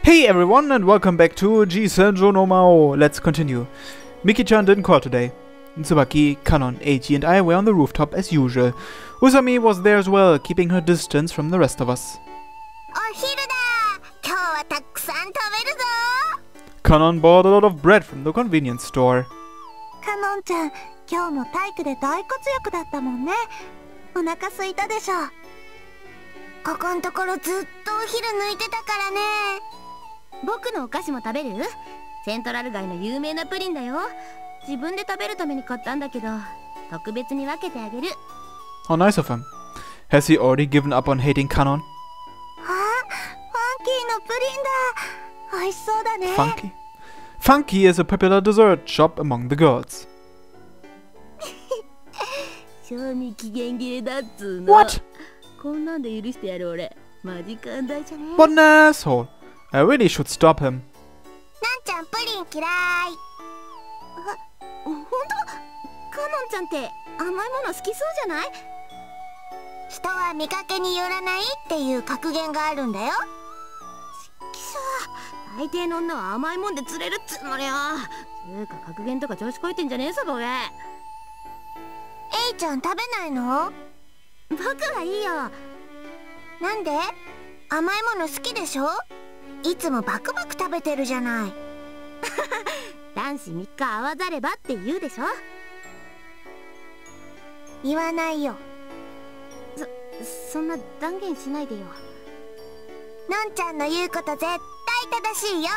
Hey everyone and welcome back to G-senjou no Maou. Let's continue. Miki-chan didn't call today. Tsubaki, Kanon, Eiichi and I were on the rooftop as usual. Usami was there as well, keeping her distance from the rest of us. Kanon bought a lot of bread from the convenience store. Kanon-chan, 今日も体育で大活躍だったもんね。お腹空いたでしょ。ここんところずっとお昼抜いてたからね。僕のお菓子も食べる？セントラル街の有名なプリンだよ。自分で食べるために買ったんだけど、特別に分けてあげる。How nice of him. Has he already given up on hating Kanon? あ、ファンキーのプリンだ。美味しそうだね。Funky? Funky is a popular dessert shop among the girls. 賞味期限切れだっつうの。What? こんなんで許してやる俺。マジ寛大じゃね。What an asshole. I really should stop him. なんちゃんプリン嫌い。ほんと？カノンちゃんって甘いもの好きそうじゃない？人は見かけによらないっていう格言があるんだよ。きしょ、大抵の女は甘いもんで釣れるっつうのよ。つうか格言とか調子こいてんじゃねえぞボケ。エイちゃん食べないの？僕はいいよ。なんで？甘いもの好きでしょ？いつもバクバク食べてるじゃない。男子3日会わざればって言うでしょ？言わないよ。そんな断言しないでよ。のんちゃんの言うこと絶対正しいよ。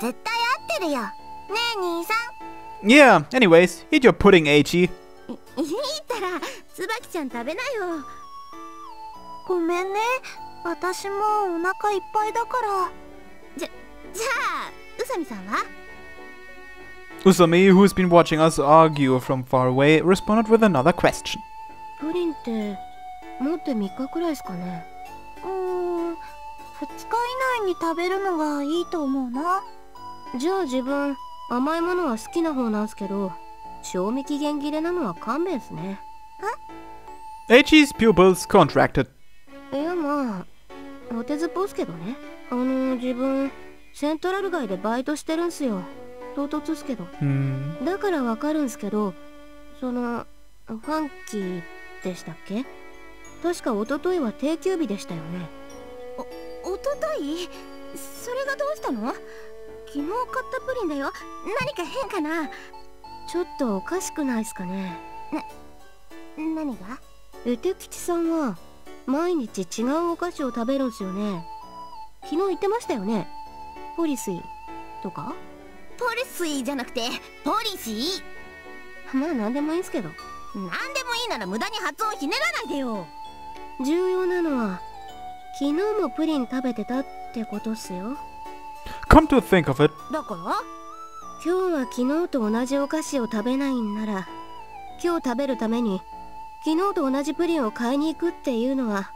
絶対合ってるよ。ねえ兄さん。Yeah, anyways, eat your pudding, Eiichi. いいったら、椿ちゃん食べなよ。ごめんね。私もお腹いっぱいだから。じゃあ、宇佐美さんは？ Usami, who's been watching us argue from far away, responded with another question. プリンって持って3日くらいですかね。2日以内に食べるのがいいと思うな。じゃあ自分甘いものは好きな方なんすけど、賞味期限切れなのは勘弁っすね。Eiichi's pupils contracted. いやまあお手ずっぽうっすけどね。自分セントラル街でバイトしてるんすよ。唐突っすけど。だからわかるんすけど、そのファンキーでしたっけ？確か一昨日は定休日でしたよね。おととい？それがどうしたの？昨日買ったプリンだよ。何か変かな？ちょっとおかしくないっすかね。何が？エテ吉さんは毎日違うお菓子を食べるんすよね。昨日言ってましたよね。ポリスイとか？ポリスイじゃなくてポリシー。まあ何でもいいんすけど。何でもいいなら無駄に発音ひねらないでよ。重要なのは昨日もプリン食べてたってことっすよ。Come to think of it. だから今日は昨日と同じお菓子を食べないんなら、今日食べるために昨日と同じプリンを買いに行くっていうのは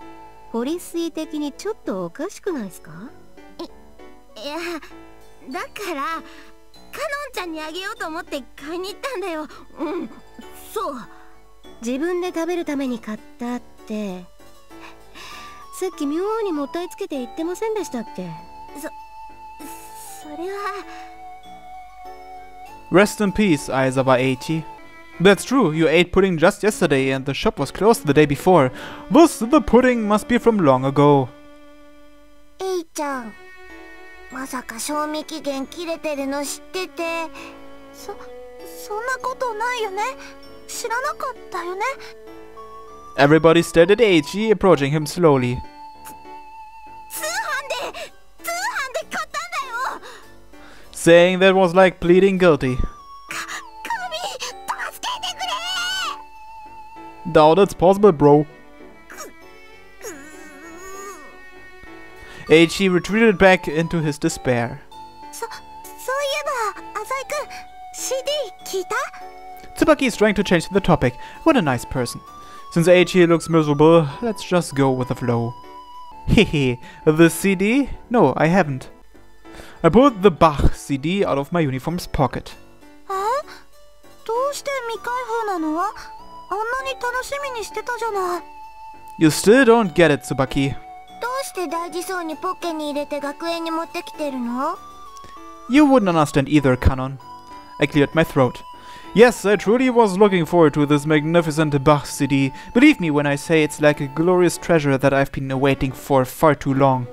ポリスイ的にちょっとおかしくないですか？いやだからカノンちゃんにあげようと思って買いに行ったんだよ。そう。自分で食べるために買ったってさっき妙にもったいつけて言ってませんでしたっけ？それは。 Rest in peace, Aizawa Eiichi. That's true, you ate pudding just yesterday and the shop was closed the day before. Thus, the pudding must be from long ago. エイちゃん、まさか賞味期限切れてるの知ってて。そんなことないよね。知らなかったよね。 Everybody stared at Eiichi, approaching him slowly. 通販で買ったんだよ。 Saying that was like pleading guilty. 神、助けてくれ。 Doubt it's possible, bro. Eiichi retreated back into his despair. そういえば、浅井くん、CD 聞いた？ Tsubaki is trying to change the topic. What a nice person. Since Eiichi looks miserable, let's just go with the flow. Hehe, the CD? No, I haven't. I pulled the Bach CD out of my uniform's pocket. どうして未開封なの？あんなに楽しみにしてたじゃない。 You still don't get it, Tsubaki. どうして大事そうにポッケに入れて学園に持ってきてるの? You wouldn't understand either, Canon. I cleared my throat. Yes, I truly was looking forward to this magnificent Bach CD. Believe me when I say it's like a glorious treasure that I've been awaiting for far too long.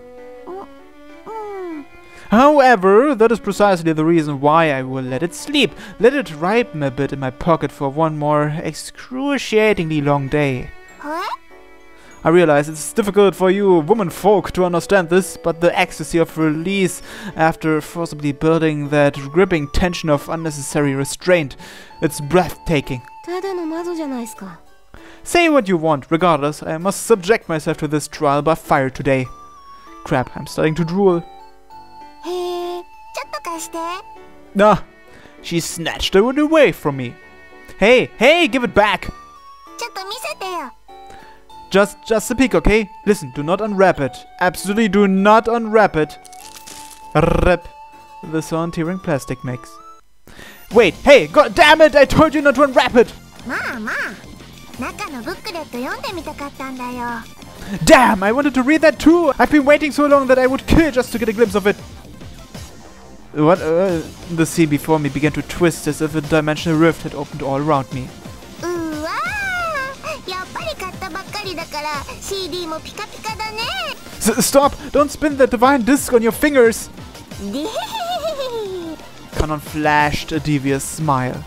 However, that is precisely the reason why I will let it sleep. Let it ripen a bit in my pocket for one more excruciatingly long day. What? I realize it's difficult for you woman folk to understand this, but the ecstasy of release after forcibly building that gripping tension of unnecessary restraint, it's breathtaking. ただの謎じゃないですか。 Say what you want, regardless, I must subject myself to this trial by fire today. Crap, I'm starting to drool. へえ、ちょっと貸して。 Ah, she snatched it away from me. Hey, give it back! ちょっと見せてよ。 Just a peek, okay? Listen, do not unwrap it. Absolutely do not unwrap it. Rip. The sound tearing plastic makes. Wait, hey, god damn it! I told you not to unwrap it! まあまあ、中のブックレット読んでみたかったんだよ。 Damn, I wanted to read that too! I've been waiting so long that I would kill just to get a glimpse of it. What? The sea before me began to twist as if a dimensional rift had opened all around me. うわー、やっぱり買ったばっかりだから CD もピカピカだね。 Stop! Don't spin that divine disc on your fingers! でへへへへ。 Canon flashed a devious smile.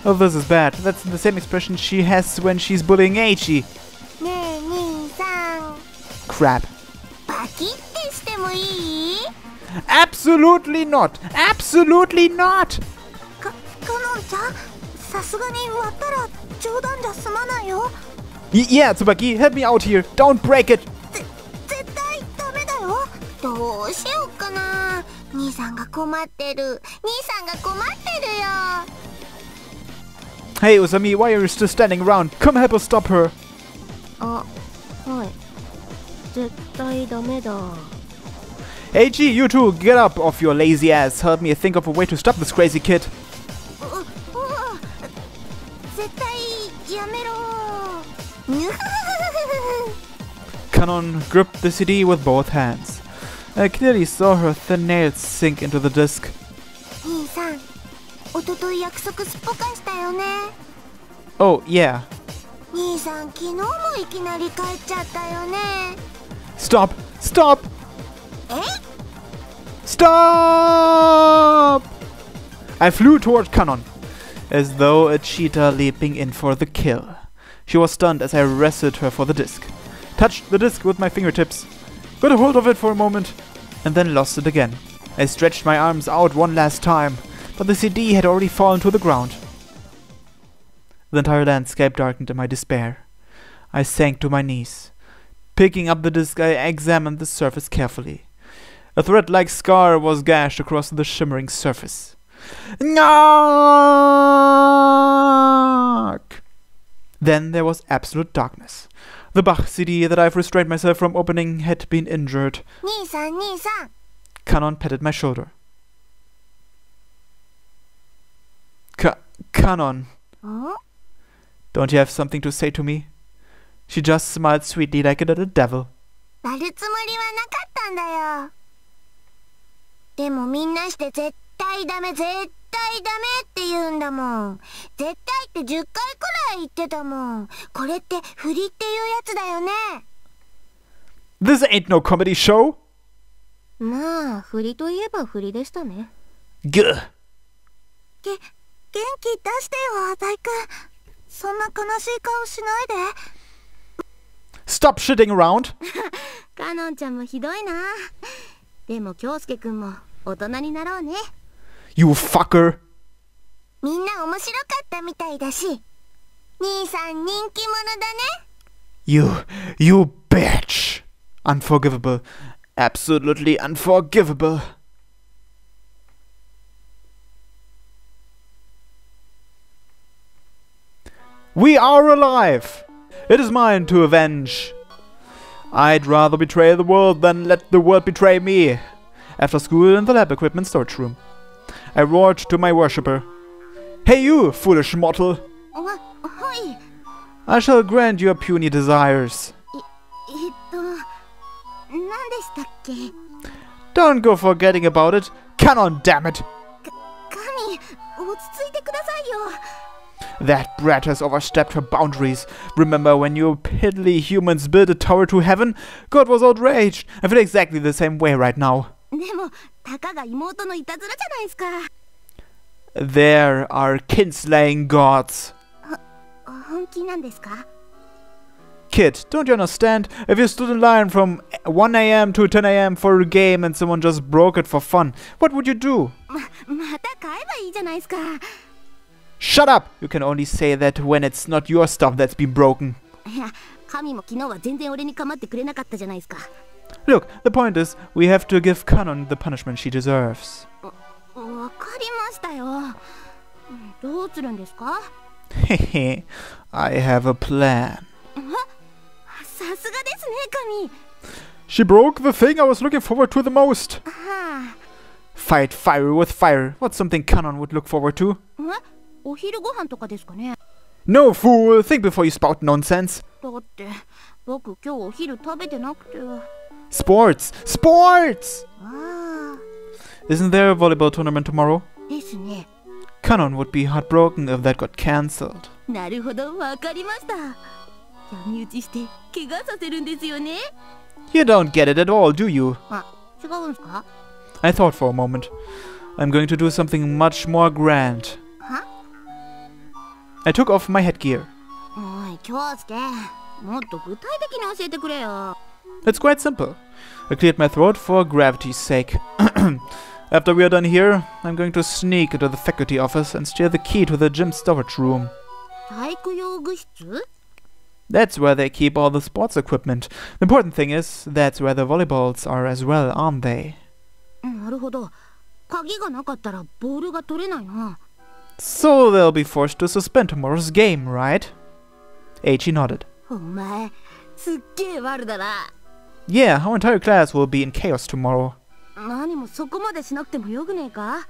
Oh, this is bad. That's the same expression she has when she's bullying Eiichi. ねえ兄さん、 Crap. パキってしてもいい? Absolutely not! Absolutely not! かのんちゃん、さすがに割ったら冗談じゃ済まないよ。 Yeah, Tsubaki, help me out here. Don't break it. 絶対ダメだよ。どうしようかな。兄さんが困ってる。兄さんが困ってるよ。 Hey, Usami, why are you still standing around? Come help us stop her. あ、はい。絶対ダメだ。 Eiichi, you two, get up off your lazy ass. Help me think of a way to stop this crazy kid. 絶対やめろ。 Canon gripped the CD with both hands. I clearly saw her thin nails sink into the disc. 兄さん、おととい約束すっぽかしたよね。 Oh, yeah. 兄さん、昨日もいきなり帰っちゃったよね。 Stop! Stop! え? Stop! I flew toward Canon, as though a cheetah leaping in for the kill. She was stunned as I wrestled her for the disc. Touched the disc with my fingertips, got a hold of it for a moment, and then lost it again. I stretched my arms out one last time, but the CD had already fallen to the ground. The entire landscape darkened in my despair. I sank to my knees. Picking up the disc, I examined the surface carefully. A thread-like scar was gashed across the shimmering surface. Knock! Then there was absolute darkness. The Bach CD that I've restrained myself from opening had been injured. 兄さん、兄さん。 Canon patted my shoulder. Canon, ん? don't you have something to say to me? She just smiled sweetly like a little devil. 割るつもりはなかったんだよ。でもみんなして絶対ダメ、絶対ダメって言うんだもん。絶対って10回くらい言ってたもん。これって振りっていうやつだよね。 This ain't no comedy show! まあ、振りといえば振りでしたね。 Gah! 元気出してよ、大君。そんな悲しい顔しないで。 Stop shitting around! かのんちゃんもひどいな。でも京介くんも大人になろうね。 You fucker! みんな面白かったみたいだし、兄さん人気者だね。 You bitch! Unforgivable. Absolutely unforgivable. We are alive! It is mine to avenge. I'd rather betray the world than let the world betray me. After school in the lab equipment storage room, I roared to my worshipper. Hey you, foolish mortal! はい。 I shall grant your puny desires. 何でしたっけ？ Don't go forgetting about it. Canon, damn it! 神、落ち着いてくださいよ。 That brat has overstepped her boundaries. Remember when you piddly humans built a tower to heaven? God was outraged. I feel exactly the same way right now. でも、たかが妹のいたずらじゃないですか。 There are kinslaying gods. 本気なんですか？ Kid, don't you understand? If you stood in line from 1 a.m. to 10 a.m. for a game and someone just broke it for fun, what would you do? また買えばいいじゃないですか。 Shut up! You can only say that when it's not your stuff that's been broken. いや、神も昨日は全然俺に構ってくれなかったじゃないですか。 Look, the point is, we have to give Canon the punishment she deserves. わかりましたよ。どうするんですか？ Hehe, I have a plan. さすがですね、神。 She broke the thing I was looking forward to the most. はあ。 Fight fire with fire. What's something Canon would look forward to? お昼ご飯とかですかね。 No, fool! Think before you spout nonsense. だって僕今日お昼食べてなくて。 Sports! Sports! ああ。 Isn't there a volleyball tournament tomorrow? ですね。 Canon would be heartbroken if that got cancelled. なるほど、わかりました。闇打ちして怪我させるんですよね。 You don't get it at all, do you? あ、違うんすか？ I thought for a moment. I'm going to do something much more grand. は？ I took off my headgear. おい、京介。もっと具体的に教えてくれよ。 It's quite simple. I cleared my throat for gravity's sake. After we are done here, I'm going to sneak into the faculty office and steal the key to the gym storage room. 体育用具室？ That's where they keep all the sports equipment. The important thing is, that's where the volleyballs are as well, aren't they? なるほど。鍵がなかったらボールが取れないな。 So they'll be forced to suspend tomorrow's game, right? Eiichi nodded. お前、すっげえ悪だな。 Yeah, our entire class will be in chaos tomorrow. 何もそこまでしなくてもよくねえか？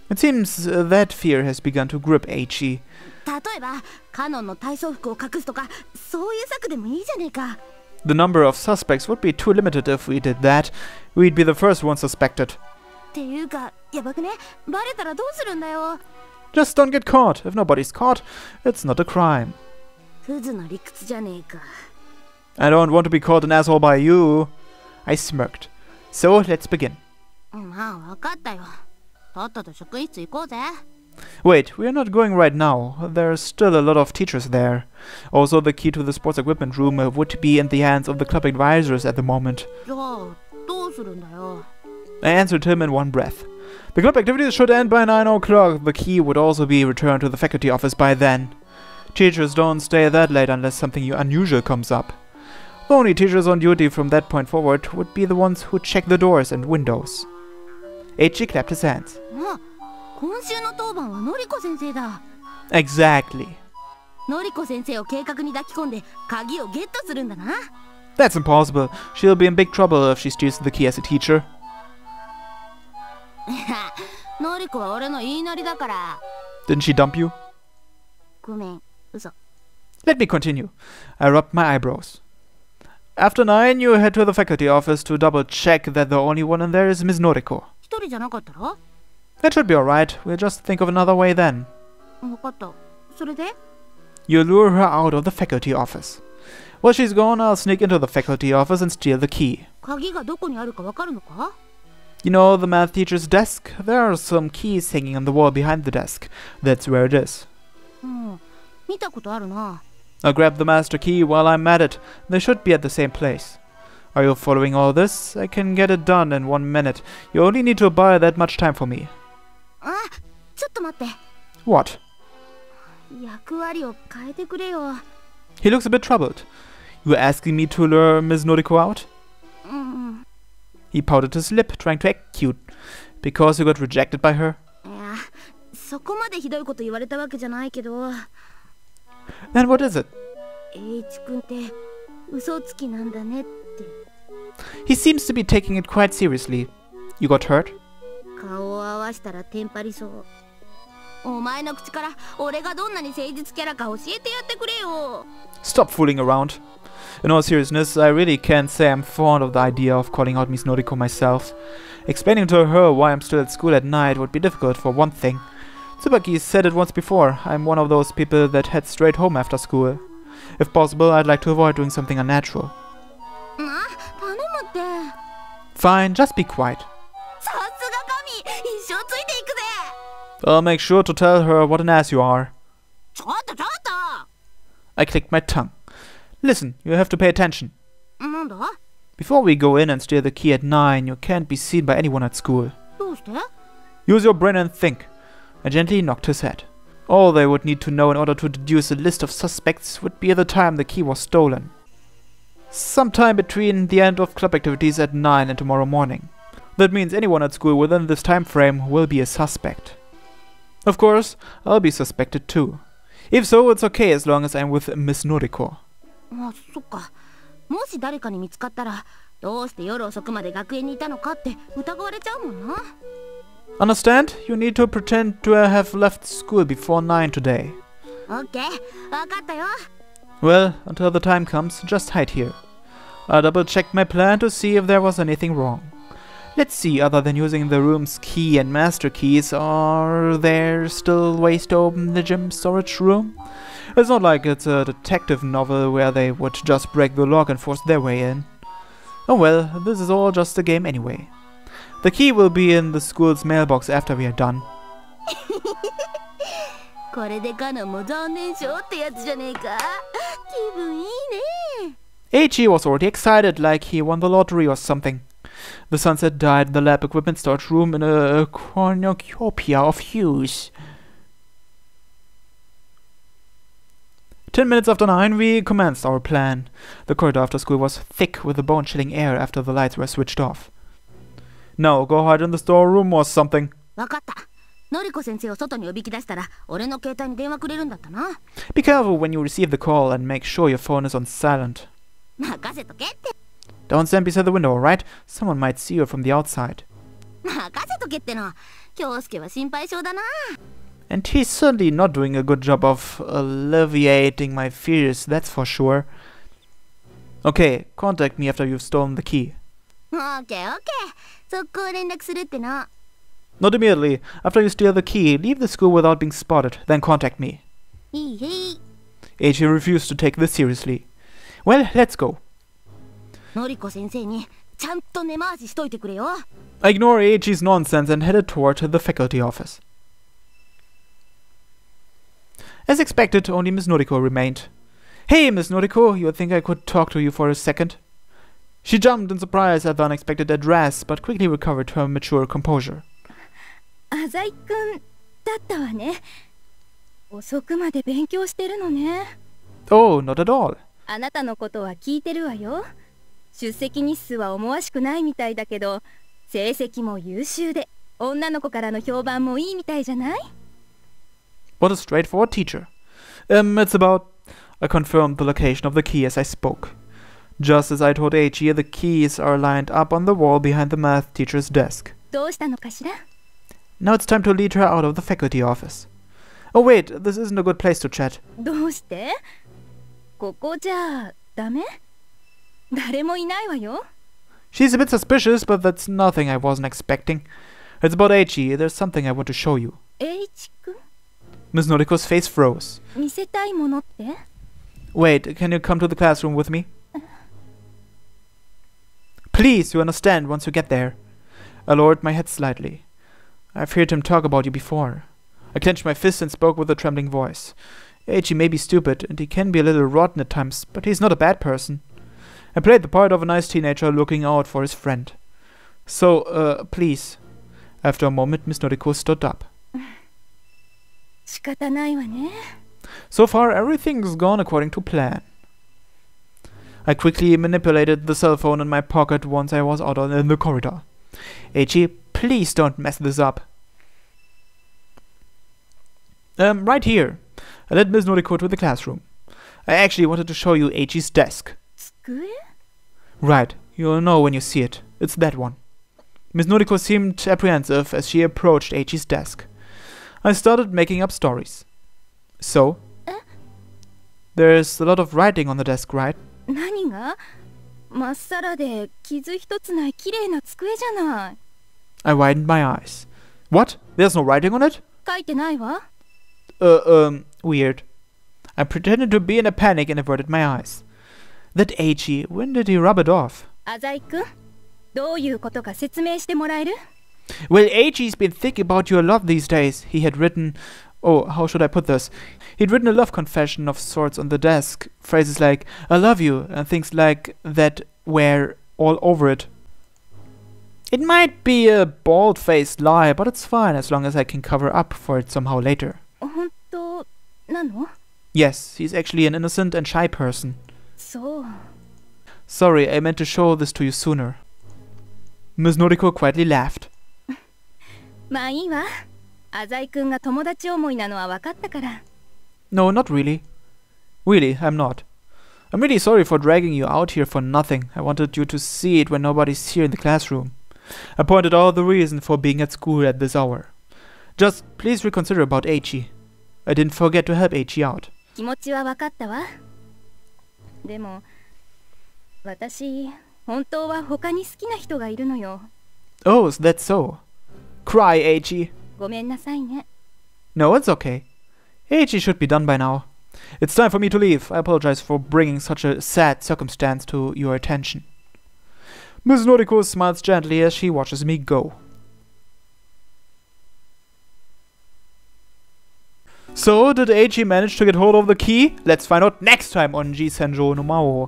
It seems that fear has begun to grip Eiichi. 例えば、カノンの体操服を隠すとか、そういう策でもいいじゃねえか。 The number of suspects would be too limited if we did that. We'd be the first one suspected. っていうか、やばくね？バレたらどうするんだよ。 Just don't get caught. If nobody's caught, it's not a crime. クズの理屈じゃねえか。 I don't want to be called an asshole by you. I smirked. So let's begin. まあ、わかったよ。とっとと職員室行こうぜ。 Wait, we are not going right now. There's still a lot of teachers there. Also, the key to the sports equipment room would be in the hands of the club advisors at the moment. じゃあ、どうするんだよ。 I answered him in one breath. The club activities should end by 9 o'clock. The key would also be returned to the faculty office by then. Teachers don't stay that late unless something unusual comes up. The only teachers on duty from that point forward would be the ones who check the doors and windows. Eiichi clapped his hands. あ、今週の当番はのりこ先生だ。 Exactly. のりこ先生を計画に抱き込んで鍵をゲットするんだな。 That's impossible. She'll be in big trouble if she steals the key as a teacher. のりこは俺の言いなりだから。 Didn't she dump you? ごめん、嘘。 Let me continue. I rubbed my eyebrows. After 9, you head to the faculty office to double check that the only one in there is Miss Noriko. 一人じゃなかったら？ That should be alright. We'll just think of another way then. わかった。それで？ You lure her out of the faculty office. While she's gone, I'll sneak into the faculty office and steal the key. 鍵がどこにあるかわかるのか？ You know the math teacher's desk? There are some keys hanging on the wall behind the desk. That's where it is. 見たことあるな。 I'll grab the master key while I'm at it. They should be at the same place. Are you following all this? I can get it done in 1 minute. You only need to buy that much time for me. あ、ちょっと待って。 What? 役割を変えてくれよ。 He looks a bit troubled. You asking me to lure Miss Noriko out? He pouted his lip, trying to act cute. Because you got rejected by her? いや、そこまでひどいこと言われたわけじゃないけど。 Then what is it? 栄一君って嘘つきなんだねって。 He seems to be taking it quite seriously. You got hurt? 顔を合わしたらテンパりそう。お前の口から俺がどんなに誠実キャラか教えてやってくれよ。 Stop fooling around. In all seriousness, I really can't say I'm fond of the idea of calling out Miss Noriko myself. Explaining to her why I'm still at school at night would be difficult for one thing. Tsubaki said it once before, I'm one of those people that head straight home after school. If possible, I'd like to avoid doing something unnatural. Fine, just be quiet. I'll make sure to tell her what an ass you are. I clicked my tongue. Listen, you have to pay attention. Before we go in and steal the key at 9, you can't be seen by anyone at school. Use your brain and think. I gently knocked his head. All they would need to know in order to deduce a list of suspects would be the time the key was stolen. Sometime between the end of club activities at 9 and tomorrow morning. That means anyone at school within this time frame will be a suspect. Of course, I'll be suspected too. If so, it's okay as long as I'm with Miss Noriko. Understand? You need to pretend to have left school before 9 today. Well, until the time comes, just hide here. I double-checked my plan to see if there was anything wrong. Let's see, other than using the room's key and master keys, are there still ways to open the gym storage room? It's not like it's a detective novel where they would just break the lock and force their way in. Oh well, this is all just a game anyway. The key will be in the school's mailbox after we are done. Eiichi was already excited, like he won the lottery or something. The sunset died in the lab equipment storage room in a cornucopia of hues. 10 minutes after 9, we commenced our plan. The corridor after school was thick with the bone-chilling air after the lights were switched off. Now, go hide in the storeroom or something. Be careful when you receive the call and make sure your phone is on silent. Don't stand beside the window, alright? Someone might see you from the outside. And he's certainly not doing a good job of alleviating my fears, that's for sure. Okay, contact me after you've stolen the key. Not immediately. After you steal the key, leave the school without being spotted, then contact me. Eiichi refused to take this seriously. Well, let's go. I ignore Eiichi's nonsense and headed toward the faculty office. As expected, only Miss Noriko remained. Hey, Miss Noriko, you think I could talk to you for a second? She jumped in surprise at the unexpected address, but quickly recovered her mature composure. Oh, not at all. What a straightforward teacher. It's about... I confirmed the location of the key as I spoke. Just as I told Eiichi, the keys are lined up on the wall behind the math teacher's desk. Now it's time to lead her out of the faculty office. Oh wait, this isn't a good place to chat. She's a bit suspicious, but that's nothing I wasn't expecting. It's about Eiichi. There's something I want to show you. Miss Noriko's face froze. Wait, can you come to the classroom with me? Please, you understand once you get there. I lowered my head slightly. I've heard him talk about you before. I clenched my fist and spoke with a trembling voice. Eiichi may be stupid, and he can be a little rotten at times, but he's not a bad person. I played the part of a nice teenager looking out for his friend. So, please. After a moment, Miss Noriko stood up. So far, everything's gone according to plan. I quickly manipulated the cell phone in my pocket once I was out in the corridor. Eiichi, please don't mess this up. Right here. I led Miss Noriko to the classroom. I actually wanted to show you Eiichi's desk. Right, you'll know when you see it. It's that one. Miss Noriko seemed apprehensive as she approached Eiichi's desk. I started making up stories. So? There's a lot of writing on the desk, right? 何が？まっさらで傷一つない綺麗な机じゃない。I widened my eyes. What? There's no writing on it? 書いてないわ。Weird. I pretended to be in a panic and averted my eyes. That Eiichi, when did he rub it off? 浅井くん、どういうことか説明してもらえる？ Well, Eiichi's been thinking about you a lot these days. He had written... Oh, how should I put this? He'd written a love confession of sorts on the desk. Phrases like, I love you, and things like that were all over it. It might be a bald-faced lie, but it's fine as long as I can cover up for it somehow later. 本当なの？ Yes, he's actually an innocent and shy person. そう。 Sorry, I meant to show this to you sooner. Miss Noriko quietly laughed. まあいいわ。浅井くんが友達思いなのは分かったから。No, not really. Really, I'm not. I'm really sorry for dragging you out here for nothing. I wanted you to see it when nobody's here in the classroom. I pointed out the reason for being at school at this hour. Just please reconsider about Eiichi. I didn't forget to help Eiichi out. 気持ちは分かったわ。でも、私、本当は他に好きな人がいるのよ。Oh, is that so? Cry, Eiichi. ごめんなさいね。No, it's okay. Eiichi should be done by now. It's time for me to leave. I apologize for bringing such a sad circumstance to your attention. Miss Noriko smiles gently as she watches me go. So, did Eiichi manage to get hold of the key? Let's find out next time on G-senjou no Maou.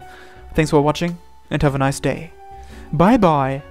Thanks for watching and have a nice day. Bye bye.